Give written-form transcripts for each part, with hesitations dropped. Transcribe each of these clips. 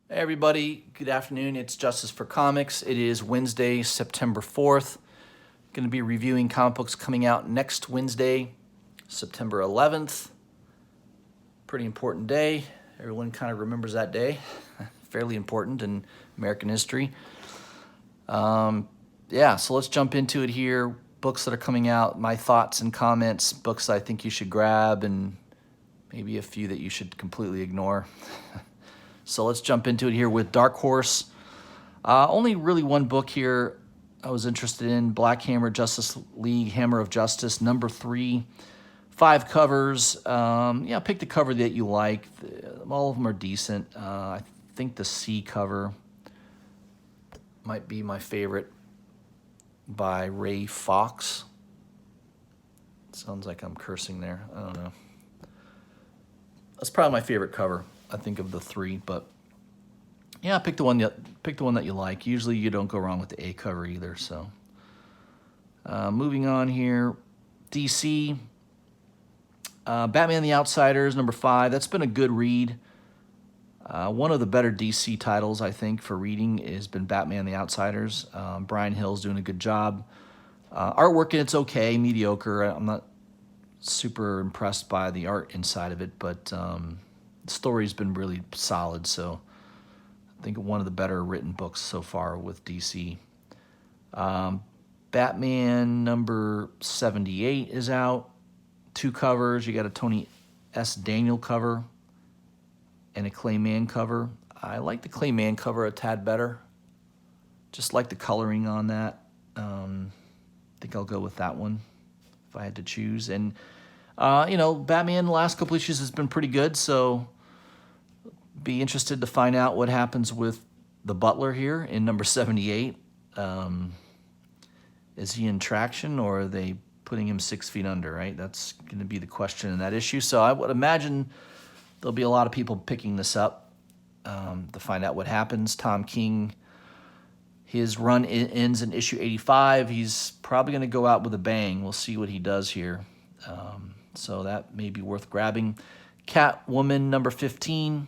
Hey everybody, good afternoon. It's Justice for Comics. It is Wednesday, September 4th. Going to be reviewing comic books coming out next Wednesday, September 11th. Pretty important day. Everyone kind of remembers that day. Fairly important in American history. So let's jump into it here. Books that are coming out, my thoughts and comments, books I think you should grab, and maybe a few that you should completely ignore. So let's jump into it here with Dark Horse. Only really one book here I was interested in, Black Hammer Justice League Hammer of Justice, number 3, 5 covers. Pick the cover that you like. All of them are decent. I think the C cover might be my favorite, by Ray Fox. Sounds like I'm cursing there. I don't know. That's probably my favorite cover, I think, of the 3, but yeah, pick the one that you like. Usually you don't go wrong with the A cover either. So moving on here, DC, Batman the Outsiders, number 5. That's been a good read. One of the better DC titles, I think, for reading has been Batman the Outsiders. Brian Hill's doing a good job. Artwork in it's okay, mediocre. I'm not super impressed by the art inside of it, but the story's been really solid, so I think one of the better written books so far with DC. Batman number 78 is out. 2 covers. You got a Tony S. Daniel cover and a Clayman cover. I like the Clayman cover a tad better. Just like the coloring on that. I think I'll go with that one if I had to choose. And, Batman the last couple issues has been pretty good, so be interested to find out what happens with the Butler here in number 78. Is he in traction, or are they putting him 6 feet under, right? That's going to be the question in that issue. So I would imagine there'll be a lot of people picking this up to find out what happens. Tom King, his run ends in issue 85. He's probably going to go out with a bang. We'll see what he does here. So that may be worth grabbing. Catwoman number 15.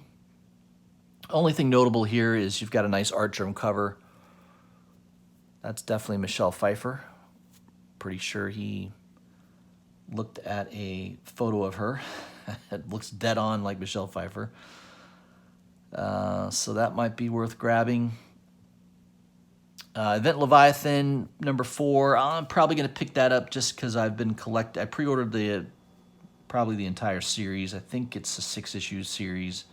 Only thing notable here is you've got a nice art germ cover. That's definitely Michelle Pfeiffer. Pretty sure he looked at a photo of her. It looks dead on like Michelle Pfeiffer. So that might be worth grabbing. Event Leviathan number 4. I'm probably going to pick that up just because I pre-ordered probably the entire series. I think it's a 6-issue series.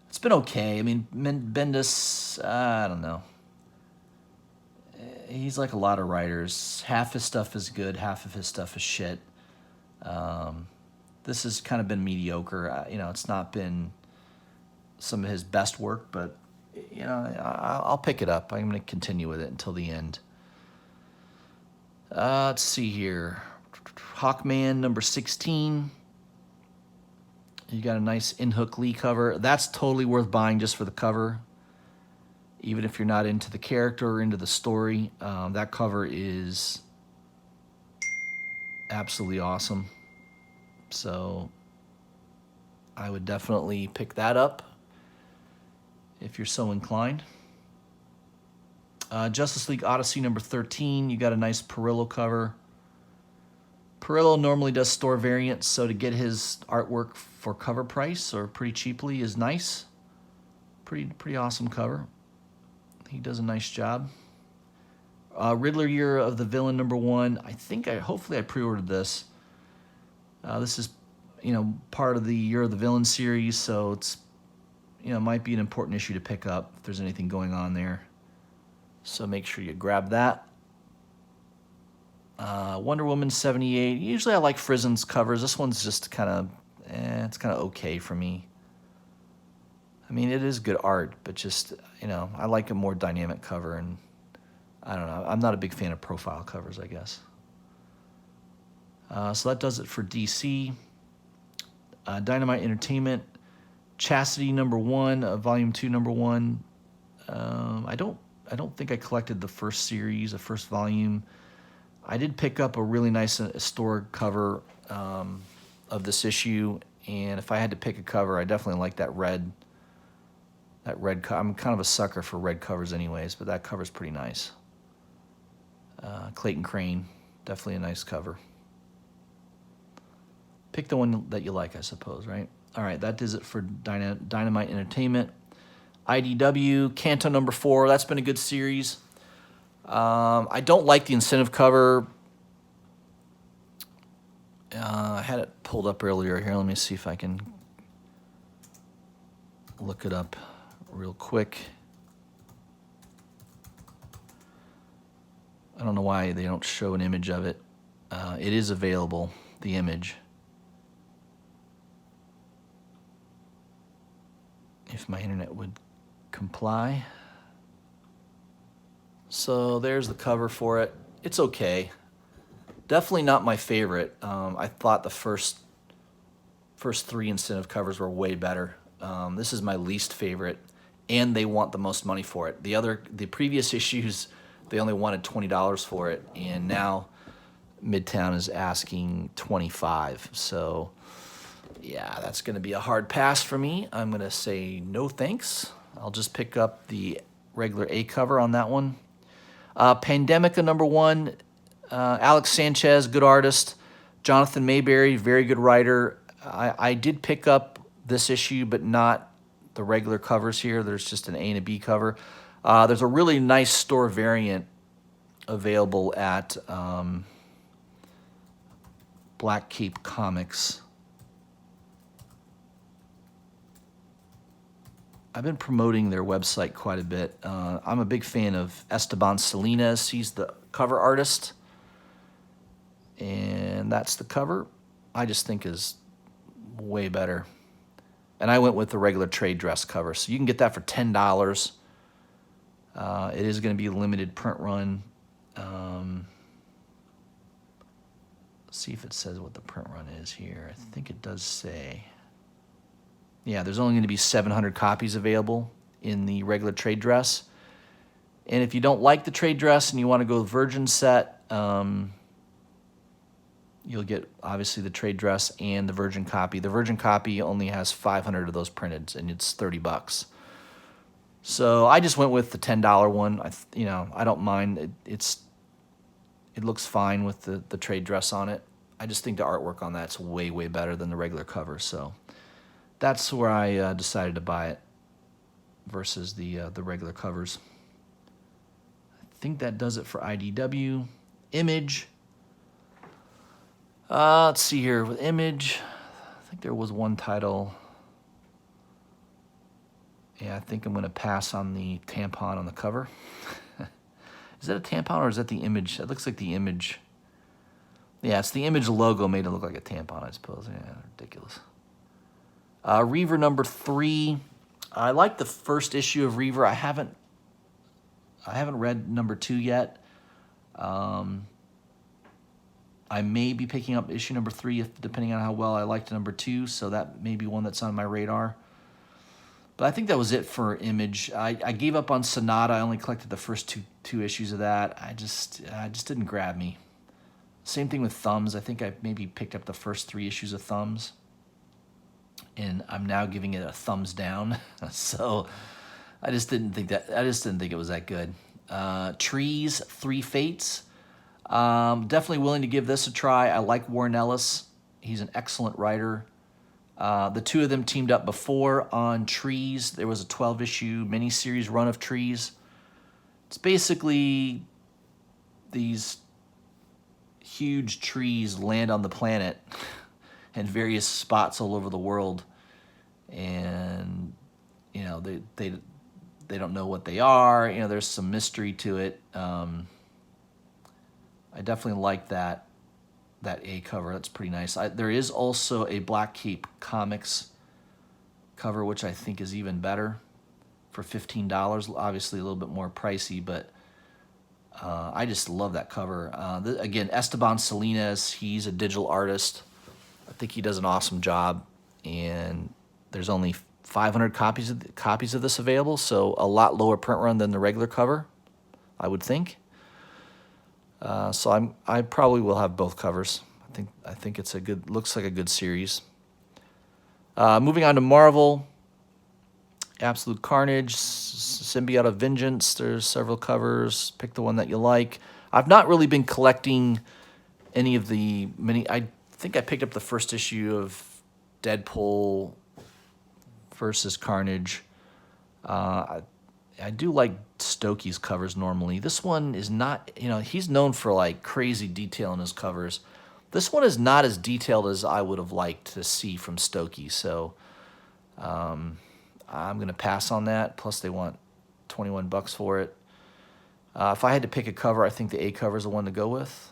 It's been okay. I mean, Bendis, I don't know. He's like a lot of writers. Half his stuff is good, half of his stuff is shit. This has kind of been mediocre. It's not been some of his best work, but, I'll pick it up. I'm going to continue with it until the end. Let's see here. Hawkman number 16. You got a nice In-Hook Lee cover. That's totally worth buying just for the cover. Even if you're not into the character or into the story, that cover is absolutely awesome. So I would definitely pick that up if you're so inclined. Justice League Odyssey number 13. You got a nice Perillo cover. Perillo normally does store variants, so to get his artwork for cover price or pretty cheaply is nice. Pretty awesome cover. He does a nice job. Riddler Year of the Villain number 1. Hopefully I pre-ordered this. This is, part of the Year of the Villain series, so it's, might be an important issue to pick up if there's anything going on there. So make sure you grab that. Wonder Woman 78. Usually I like Frizen's covers. This one's just kind of, it's kind of okay for me. I mean, it is good art, but just, I like a more dynamic cover, and I don't know. I'm not a big fan of profile covers, I guess. So that does it for DC. Dynamite Entertainment, Chastity number 1, Volume 2 number 1. I don't think I collected the first series, the first volume. I did pick up a really nice historic cover of this issue, and if I had to pick a cover, I definitely like that red That red cover, I'm kind of a sucker for red covers anyways, but that cover's pretty nice. Clayton Crane, definitely a nice cover. Pick the one that you like, I suppose, right? All right, that does it for Dynamite Entertainment. IDW, Canto number 4, that's been a good series. I don't like the incentive cover. I had it pulled up earlier here. Let me see if I can look it up real quick. I don't know why they don't show an image of it. It is available, the image. If my internet would comply. So there's the cover for it. It's okay. Definitely not my favorite. I thought the first 3 incentive covers were way better. This is my least favorite, and they want the most money for it. The previous issues, they only wanted $20 for it, and now Midtown is asking $25. So yeah, that's going to be a hard pass for me. I'm going to say no thanks. I'll just pick up the regular A cover on that one. Pandemica number 1, Alex Sanchez, good artist. Jonathan Mayberry, very good writer. I did pick up this issue, but not the regular covers here. There's just an A and a B cover. There's a really nice store variant available at Black Cape Comics. I've been promoting their website quite a bit. I'm a big fan of Esteban Salinas. He's the cover artist. And that's the cover. I just think is way better. And I went with the regular trade dress cover. So you can get that for $10. It is going to be a limited print run. Let's see if it says what the print run is here. I think it does say. Yeah, there's only going to be 700 copies available in the regular trade dress. And if you don't like the trade dress and you want to go Virgin set, you'll get obviously the trade dress and the Virgin copy. The Virgin copy only has 500 of those printed, and it's $30. So I just went with the $10 one. I don't mind. It looks fine with the trade dress on it. I just think the artwork on that's way, way better than the regular cover. So that's where I decided to buy it versus the regular covers. I think that does it for IDW. Image. Let's see here with Image. I think there was one title. Yeah, I think I'm going to pass on the tampon on the cover. Is that a tampon or is that the image? It looks like the image. Yeah, it's the Image logo made it look like a tampon, I suppose. Yeah, ridiculous. Reaver number 3. I like the first issue of Reaver. I haven't read number 2 yet. I may be picking up issue number 3 depending on how well I liked number 2. So that may be one that's on my radar. But I think that was it for Image. I gave up on Sonata. I only collected the first two issues of that. I just didn't grab me. Same thing with Thumbs. I think I maybe picked up the first 3 issues of Thumbs, and I'm now giving it a thumbs down. So I just didn't think it was that good. Trees, 3 Fates. Definitely willing to give this a try. I like Warren Ellis. He's an excellent writer. The 2 of them teamed up before on Trees. There was a 12-issue miniseries run of Trees. It's basically these huge trees land on the planet in various spots all over the world, and they don't know what they are. There's some mystery to it. I definitely like that A cover. That's pretty nice. There is also a Black Cape Comics cover, which I think is even better, for $15. Obviously a little bit more pricey, but I just love that cover. Again, Esteban Salinas, he's a digital artist. I think he does an awesome job, and there's only 500 copies of this available, so a lot lower print run than the regular cover, I would think. So I probably will have both covers. I think it's looks like a good series. Moving on to Marvel, Absolute Carnage, Symbiote of Vengeance. There's several covers. Pick the one that you like. I've not really been collecting any of the many. I think I picked up the first issue of Deadpool versus Carnage. I do like Stokey's covers normally. This one is not, he's known for like crazy detail in his covers. This one is not as detailed as I would have liked to see from Stokey. So I'm going to pass on that. Plus they want $21 for it. If I had to pick a cover, I think the A cover is the one to go with.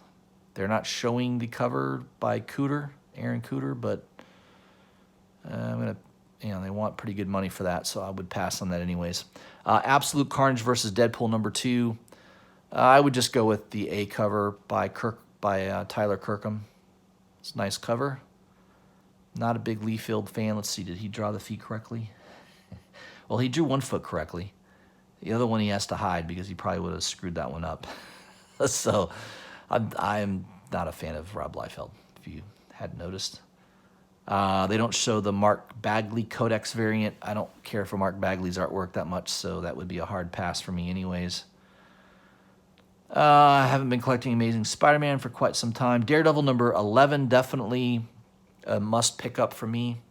They're not showing the cover by Aaron Cooter, but I'm going to, they want pretty good money for that, so I would pass on that anyways. Absolute Carnage versus Deadpool #2. I would just go with the A cover by Tyler Kirkham. It's a nice cover. Not a big Liefeld fan. Let's see, did he draw the feet correctly? Well, he drew one foot correctly. The other one he has to hide because he probably would have screwed that one up. So I'm not a fan of Rob Liefeld, if you hadn't noticed. They don't show the Mark Bagley Codex variant. I don't care for Mark Bagley's artwork that much, so that would be a hard pass for me anyways. I haven't been collecting Amazing Spider-Man for quite some time. Daredevil #11, definitely a must pick up for me.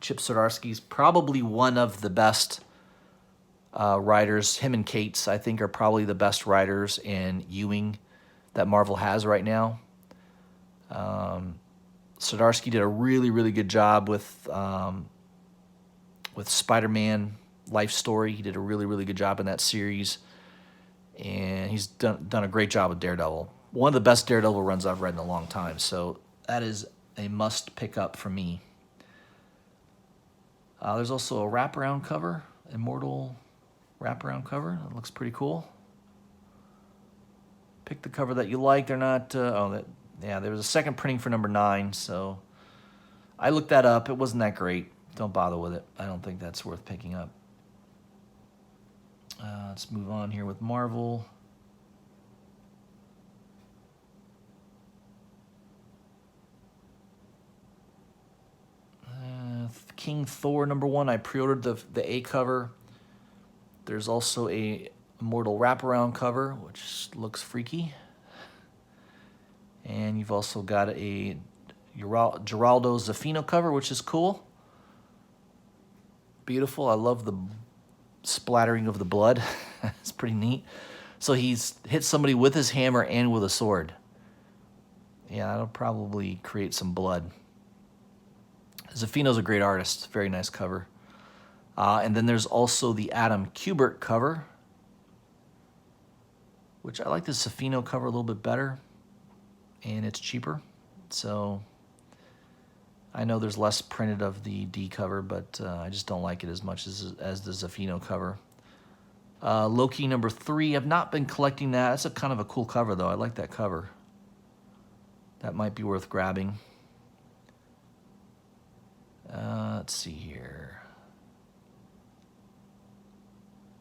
Chip Zdarsky's probably one of the best writers. Him and Cates, I think, are probably the best writers in Ewing that Marvel has right now. Zdarsky did a really, really good job with Spider-Man Life Story. He did a really, really good job in that series. And he's done a great job with Daredevil. One of the best Daredevil runs I've read in a long time. So that is a must pick up for me. There's also a wraparound cover, Immortal wraparound cover. That looks pretty cool. Pick the cover that you like. They're not, there was a second printing for #9, so I looked that up. It wasn't that great. Don't bother with it. I don't think that's worth picking up. Let's move on here with Marvel. King Thor #1. I pre-ordered the A cover. There's also a Immortal wraparound cover, which looks freaky. And you've also got a Geraldo Zafino cover, which is cool. Beautiful. I love the splattering of the blood. It's pretty neat. So he's hit somebody with his hammer and with a sword. Yeah, that'll probably create some blood. Zafino's a great artist. Very nice cover. And then there's also the Adam Kubert cover, which I like the Zafino cover a little bit better, and it's cheaper. So I know there's less printed of the D cover, but I just don't like it as much as the Zafino cover. Loki #3. I've not been collecting that. That's a kind of a cool cover, though. I like that cover. That might be worth grabbing. Let's see here.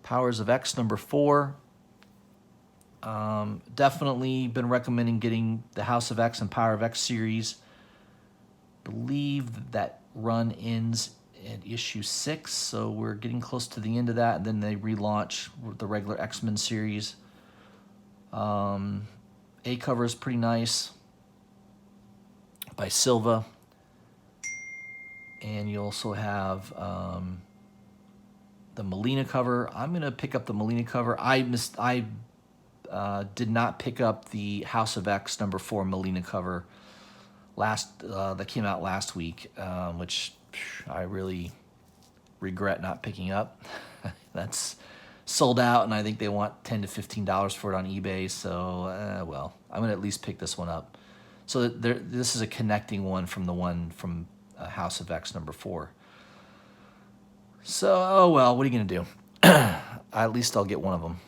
Powers of X #4. Definitely been recommending getting the House of X and Power of X series. Believe that run ends at issue 6, so we're getting close to the end of that, and then they relaunch the regular X-Men series. A cover is pretty nice by Silva. And you also have the Molina cover. I'm going to pick up the Molina cover. I did not pick up the House of X #4 Molina cover that came out last week, which I really regret not picking up. That's sold out, and I think they want $10 to $15 for it on eBay. So, well, I'm going to at least pick this one up. So this is a connecting one from the one from House of X #4. So, oh well, what are you going to do? At least I'll get one of them.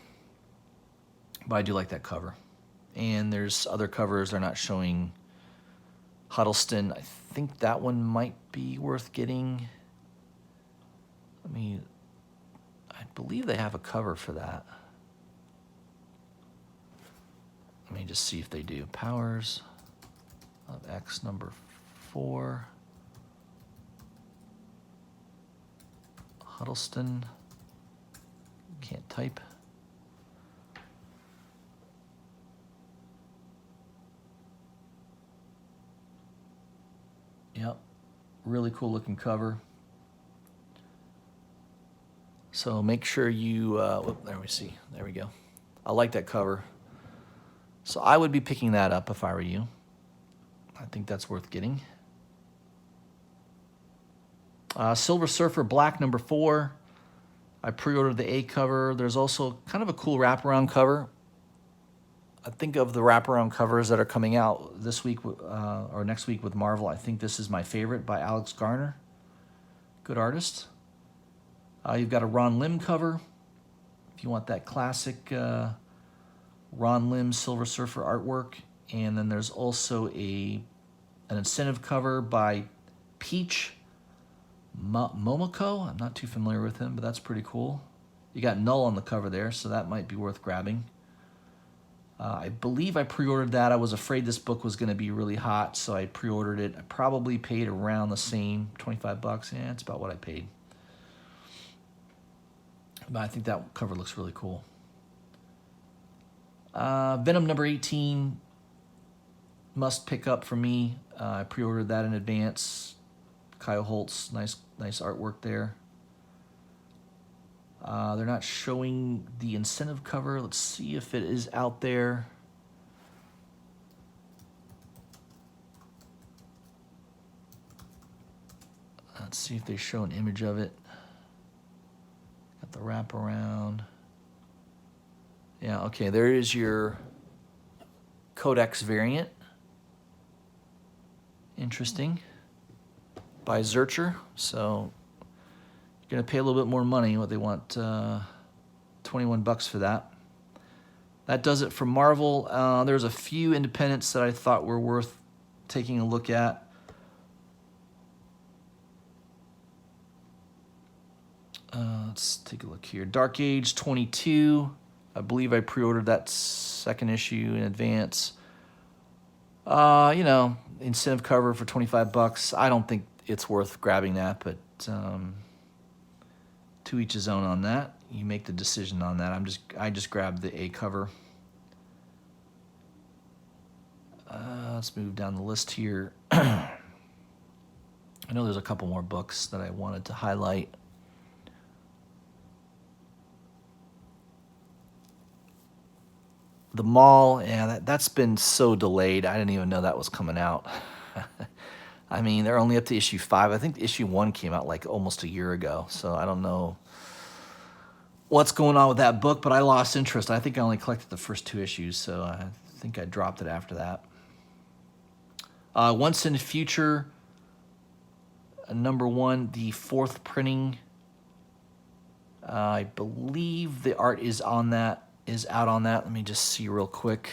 But I do like that cover. And there's other covers. They're not showing Huddleston. I think that one might be worth getting. I believe they have a cover for that. Let me just see if they do. Powers of X #4. Huddleston. Can't type. Yep, really cool looking cover. So make sure you, there we see, there we go. I like that cover. So I would be picking that up if I were you. I think that's worth getting. Silver Surfer Black #4. I pre-ordered the A cover. There's also kind of a cool wraparound cover. I think of the wraparound covers that are coming out this week or next week with Marvel, I think this is my favorite, by Alex Garner. Good artist. You've got a Ron Lim cover, if you want that classic Ron Lim Silver Surfer artwork. And then there's also an incentive cover by Peach Momoko. I'm not too familiar with him, but that's pretty cool. You got Null on the cover there, so that might be worth grabbing. I believe I pre-ordered that. I was afraid this book was going to be really hot, so I pre-ordered it. I probably paid around the same, 25 bucks. Yeah, it's about what I paid. But I think that cover looks really cool. Venom #18, must pick up for me. I pre-ordered that in advance. Kyle Holtz, nice artwork there. They're not showing the incentive cover. Let's see if it is out there. Let's see if they show an image of it. Got the wraparound. Yeah, okay, there is your Codex variant. Interesting. By Zurcher, so you're gonna pay a little bit more money. What they want, 21 bucks for that. That does it for Marvel. There's a few independents that I thought were worth taking a look at. Let's take a look here. Dark Age 22. I believe I pre-ordered that second issue in advance. You know, incentive cover for 25 bucks. I don't think it's worth grabbing that, but to each his own on that. You make the decision on that. I just grabbed the A cover. Let's move down the list here. I know there's a couple more books that I wanted to highlight. The Mall, yeah, that's been so delayed. I didn't even know that was coming out. I mean, they're only up to issue 5. I think issue 1 came out like almost a year ago, so I don't know what's going on with that book, but I lost interest. I think I only collected the first 2 issues, so I think I dropped it after that. Once in the Future, #1, the 4th printing. I believe the art is out on that. Let me just see real quick.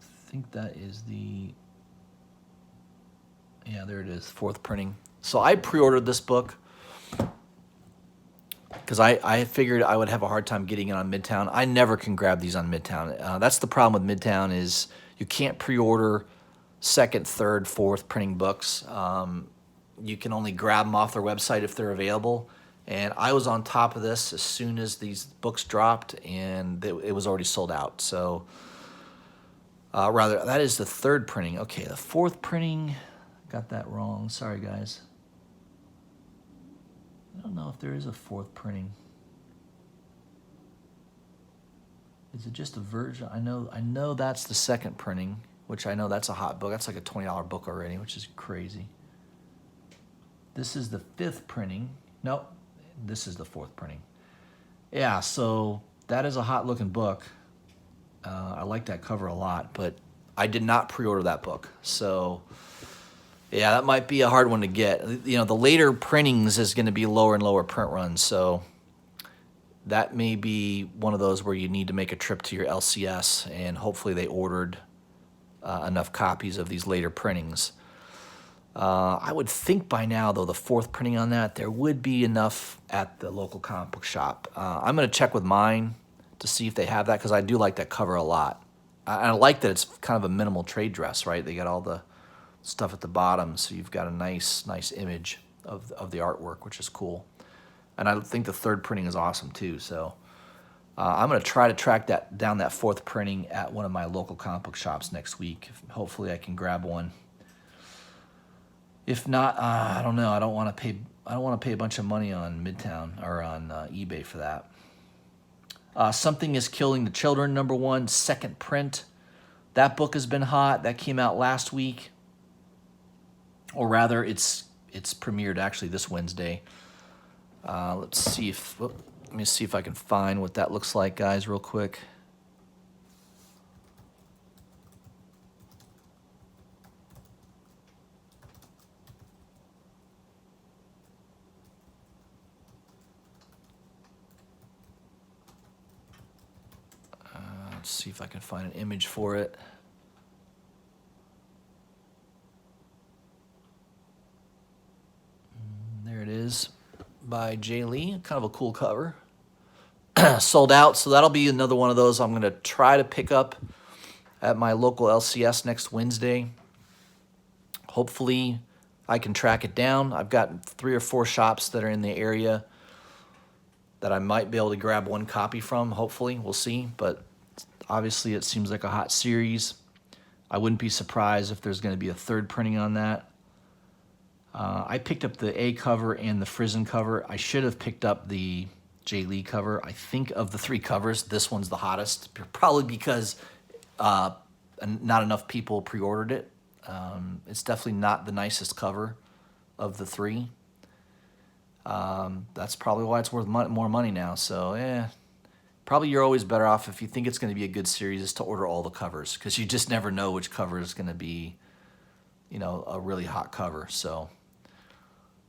I think that is yeah, there it is, 4th printing. So I pre-ordered this book because I figured I would have a hard time getting it on Midtown. I never can grab these on Midtown. That's the problem with Midtown, is you can't pre-order 2nd, 3rd, 4th printing books. You can only grab them off their website if they're available. And I was on top of this as soon as these books dropped, and it was already sold out. So rather, that is the 3rd printing. Okay, the 4th printing, got that wrong. Sorry, guys. I don't know if there is a 4th printing. Is it just a version? I know that's the 2nd printing, which I know that's a hot book. That's like a $20 book already, which is crazy. This is the 5th printing. Nope, this is the 4th printing. Yeah, so that is a hot looking book. I like that cover a lot, but I did not pre-order that book. So yeah, that might be a hard one to get. You know, the later printings is going to be lower and lower print runs, so that may be one of those where you need to make a trip to your LCS, and hopefully they ordered enough copies of these later printings. I would think by now, though, the 4th printing on that, there would be enough at the local comic book shop. I'm going to check with mine to see if they have that, because I do like that cover a lot. I like that it's kind of a minimal trade dress, right? They got all the stuff at the bottom, so you've got a nice image of the artwork, which is cool. And I think the 3rd printing is awesome too. So I'm going to try to track down that 4th printing at one of my local comic book shops next week. Hopefully I can grab one. If not, I don't know. I don't want to pay a bunch of money on Midtown or on eBay for that. Something is Killing the Children, #1, 2nd print. That book has been hot. That came out last week, or rather, it's premiered actually this Wednesday. Let me see if I can find what that looks like, guys, real quick. Let's see if I can find an image for it. There it is, by Jay Lee. Kind of a cool cover. Sold out, so that'll be another one of those I'm going to try to pick up at my local LCS next Wednesday. Hopefully I can track it down. I've got 3 or 4 shops that are in the area that I might be able to grab one copy from, hopefully. We'll see, but obviously it seems like a hot series. I wouldn't be surprised if there's going to be a 3rd printing on that. I picked up the A cover and the Frizen cover. I should have picked up the Jay Lee cover. I think of the 3 covers, this one's the hottest, probably because not enough people pre-ordered it. It's definitely not the nicest cover of the 3. That's probably why it's worth more money now. So, probably you're always better off, if you think it's going to be a good series, is to order all the covers, because you just never know which cover is going to be, a really hot cover. So,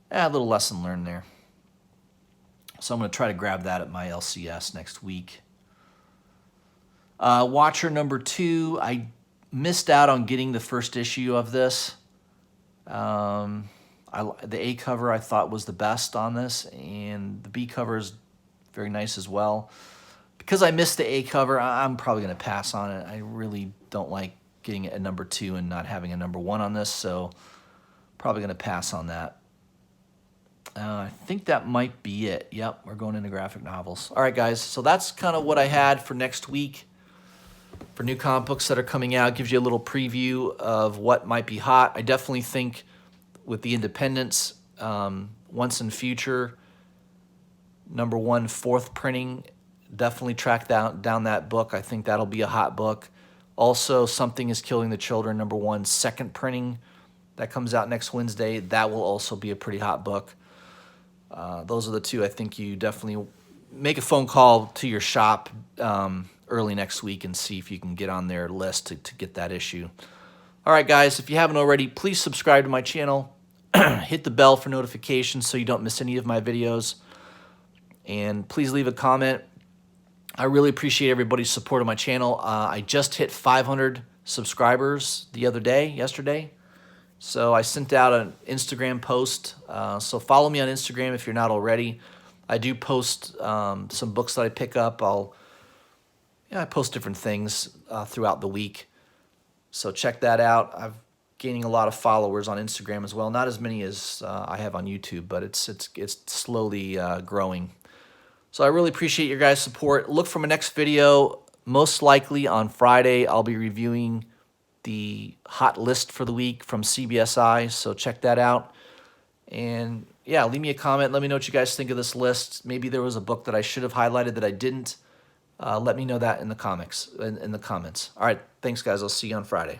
a little lesson learned there. So I'm going to try to grab that at my LCS next week. Watcher #2, I missed out on getting the 1st issue of this. The A cover I thought was the best on this, and the B cover is very nice as well. Because I missed the A cover, I'm probably going to pass on it. I really don't like getting it at #2 and not having a #1 on this, so probably going to pass on that. I think that might be it. Yep, we're going into graphic novels. All right, guys, so that's kind of what I had for next week for new comic books that are coming out. Gives you a little preview of what might be hot. I definitely think with the independents, Once and Future, #1, 4th printing, definitely track down that book. I think that'll be a hot book. Also, Something is Killing the Children, #1, 2nd printing, that comes out next Wednesday. That will also be a pretty hot book. Those are the 2 I think you definitely make a phone call to your shop early next week and see if you can get on their list to get that issue. All right, guys, if you haven't already, please subscribe to my channel. Hit the bell for notifications so you don't miss any of my videos. And please leave a comment. I really appreciate everybody's support of my channel. I just hit 500 subscribers yesterday. So I sent out an Instagram post. So follow me on Instagram if you're not already. I do post some books that I pick up. I post different things throughout the week. So check that out. I'm gaining a lot of followers on Instagram as well. Not as many as I have on YouTube, but it's slowly growing. So I really appreciate your guys' support. Look for my next video. Most likely on Friday, I'll be reviewing the hot list for the week from CBSI, so check that out. And yeah, leave me a comment. Let me know what you guys think of this list. Maybe there was a book that I should have highlighted that I didn't. Let me know that in the comments. All right, thanks, guys. I'll see you on Friday.